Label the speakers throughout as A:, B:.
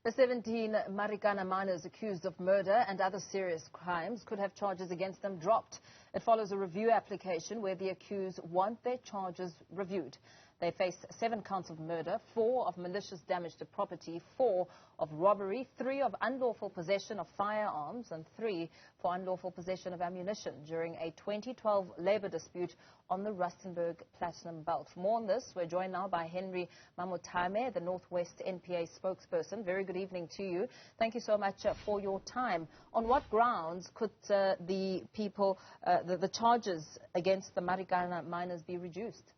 A: The 17 Marikana miners accused of murder and other serious crimes could have charges against them dropped. It follows a review application where the accused want their charges reviewed. They face 7 counts of murder, 4 of malicious damage to property, 4 of robbery, 3 of unlawful possession of firearms, and 3 for unlawful possession of ammunition during a 2012 labour dispute on the Rustenburg Platinum Belt. For more on this, we're joined now by Mamothame, the Northwest NPA spokesperson. Very good evening to you. Thank you so much for your time. On what grounds could the charges against the Marikana miners be reduced?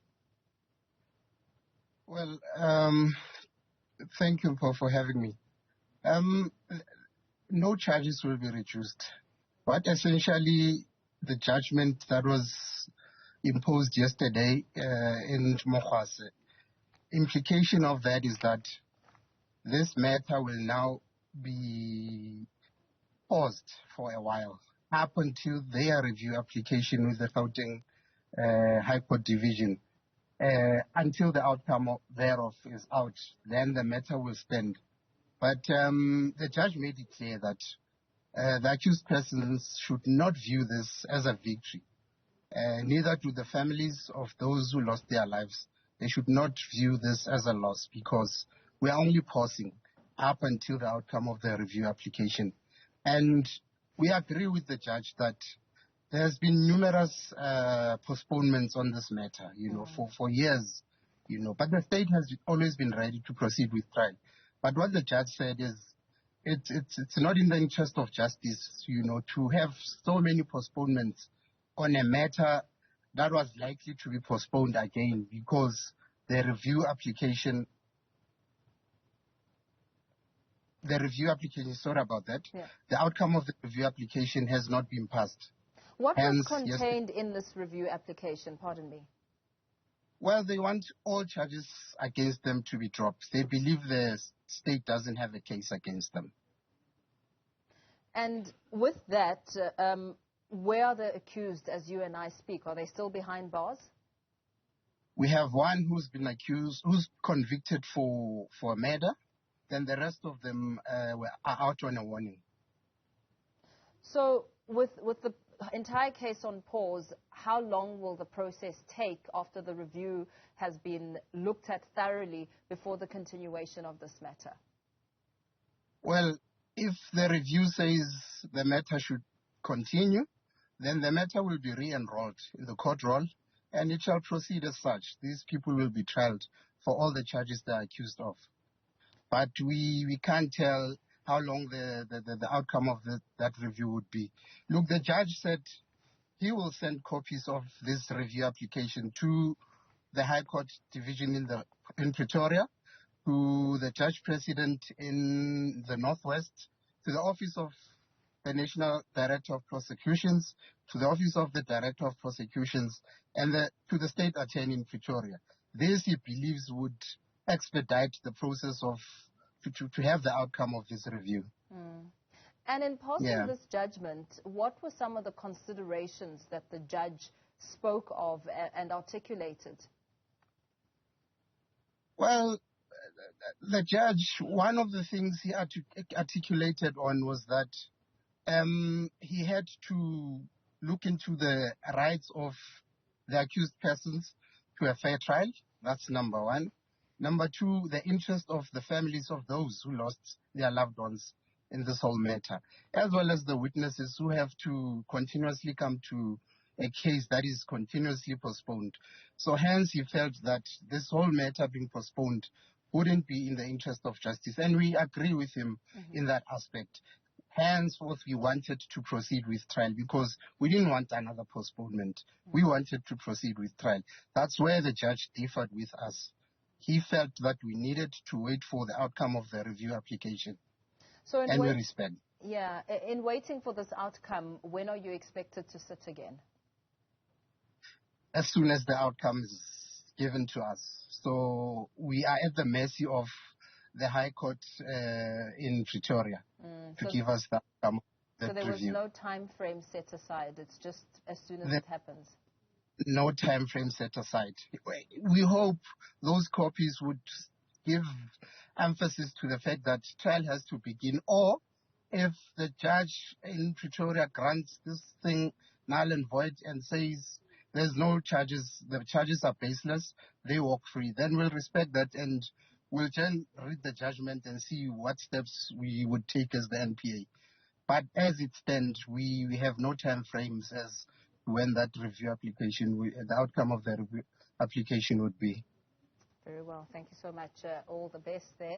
B: Well, thank you for having me. No charges will be reduced, but essentially the judgment that was imposed yesterday in Mokhwase, implication of that is that this matter will now be paused for a while up until their review application with the Gauteng High Court Division. Until the outcome thereof is out, then the matter will stand. But the judge made it clear that the accused persons should not view this as a victory. Neither do the families of those who lost their lives. They should not view this as a loss because we are only pausing up until the outcome of the review application. And we agree with the judge that there's been numerous postponements on this matter, for years, but the state has always been ready to proceed with trial. But what the judge said is it's not in the interest of justice, to have so many postponements on a matter that was likely to be postponed again because the review application, sorry about that,
A: yeah.
B: The outcome of the review application has not been passed.
A: What was contained in this review application, pardon me?
B: Well, they want all charges against them to be dropped. They believe the state doesn't have a case against them.
A: And with that, where are the accused as you and I speak? Are they still behind bars?
B: We have one who's been accused, who's convicted for murder. Then the rest of them are out on a warning.
A: So with the entire case on pause, how long will the process take after the review has been looked at thoroughly before the continuation of this matter?
B: Well, if the review says the matter should continue, then the matter will be re-enrolled in the court roll and it shall proceed as such. These people will be trialed for all the charges they are accused of. But we can't tell how long the outcome of that review would be. Look, the judge said he will send copies of this review application to the High Court Division in Pretoria, to the Judge President in the Northwest, to the Office of the National Director of Prosecutions, to the Office of the Director of Prosecutions, and to the State Attorney in Pretoria. This, he believes, would expedite the process of to have the outcome of this review.
A: And in passing this judgment, what were some of the considerations that the judge spoke of and articulated?
B: Well, the judge, one of the things he articulated on was that he had to look into the rights of the accused persons to a fair trial. That's number one. Number two, the interest of the families of those who lost their loved ones in this whole matter, as well as the witnesses who have to continuously come to a case that is continuously postponed. So hence he felt that this whole matter being postponed wouldn't be in the interest of justice. And we agree with him in that aspect. Henceforth, we wanted to proceed with trial because we didn't want another postponement. We wanted to proceed with trial. That's where the judge differed with us. He felt that we needed to wait for the outcome of the review application.
A: So
B: and we respect.
A: Yeah. In waiting for this outcome, when are you expected to sit again?
B: As soon as the outcome is given to us. So we are at the mercy of the High Court in Pretoria to give us the outcome of the review. So
A: there was no time frame set aside. It's just as soon as it happens.
B: No time frame set aside. We hope those copies would give emphasis to the fact that trial has to begin, or if the judge in Pretoria grants this thing null and void and says there's no charges, the charges are baseless, they walk free, then we'll respect that and we'll then read the judgment and see what steps we would take as the NPA. But as it stands, we have no time frames as when that review application, the outcome of the review application would be.
A: Very well. Thank you so much. All the best there.